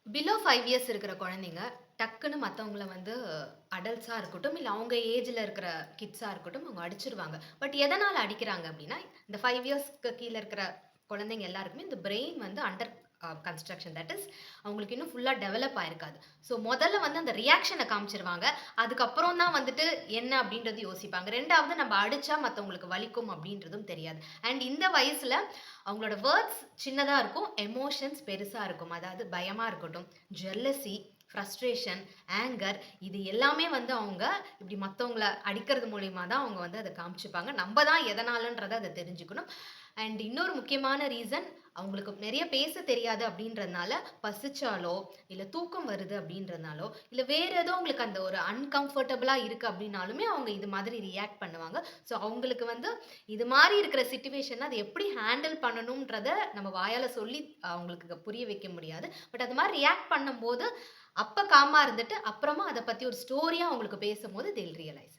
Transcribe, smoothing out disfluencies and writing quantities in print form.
Below 5 years இருக்கிற குழந்தைங்க, டக்குன்னு மத்தவங்கள வந்து அடல்ட்ஸா இருக்கட்டும், இல்ல அவங்க ஏஜ்ல இருக்கிற கிட்ஸா இருக்கட்டும், அவங்க அடிச்சுருவாங்க. பட் எதனால அடிக்கிறாங்க அப்டின்னா, இந்த 5 இயர்ஸ்க்கு கீழ இருக்கிற குழந்தைங்க எல்லாருக்குமே இந்த பிரெயின் வந்து அண்டர் கன்ஸ்ட்ரக்ஷன். தட் இஸ் அவங்களுக்கு இன்னும் ஃபுல்லா டெவலப் ஆயிருக்காது. ஸோ முதல்ல வந்து அந்த ரியாக்ஷன காமிச்சுருவாங்க. அதுக்கப்புறம் தான் வந்துட்டு என்ன அப்டின்றது யோசிப்பாங்க. 2வது நம்ம அடிச்சா மத்தவங்களுக்கு வலிக்கும் அப்டின்றதும் தெரியாது. அண்ட் இந்த வயசுல அவங்களோட வேர்ட்ஸ் சின்னதா இருக்கும். எமோஷன்ஸ் பெருசா இருக்கும். அதாவது பயமா இருக்கட்டும், ஜெல்லசி, ஃப்ரஸ்ட்ரேஷன், ஆங்கர் இது எல்லாமே வந்து அவங்க இப்டி மத்தவங்கள அடிக்கிறது மூலியமா தான் அவங்க வந்து அத காமிச்சுப்பாங்க. நம்ப தான் எதனாலன்றத அத தெரிஞ்சுக்கணும். அண்ட் இன்னொரு முக்கியமான ரீசன் அவங்களுக்கு நெறைய பேச தெரியாது அப்டின்றதுனால, பசிச்சாலோ, இல்ல தூக்கம் வருது அப்டின்றதுனாலோ, இல்ல வேற ஏதோ உங்களுக்கு அந்த ஒரு அன்கம்ஃபர்டபுளா இருக்கு அப்டின்னாலுமே அவங்க இது மாதிரி ரியாக்ட் பண்ணுவாங்க. ஸோ அவங்களுக்கு வந்து இது மாரி இருக்கிற சிட்யுவேஷன்ல அத எப்படி ஹேண்டில் பண்ணணும்ன்றத நம்ம வாயால சொல்லி அவங்களுக்கு புரிய வைக்க முடியாது. பட் அது மாரி ரியாக்ட் பண்ணும்போது, அப்ப காமா இருந்துட்டு, அப்புறமா அத பத்தி ஒரு ஸ்டோரியா அவங்களுக்கு பேசும்போது தே வில் ரியலைஸ்.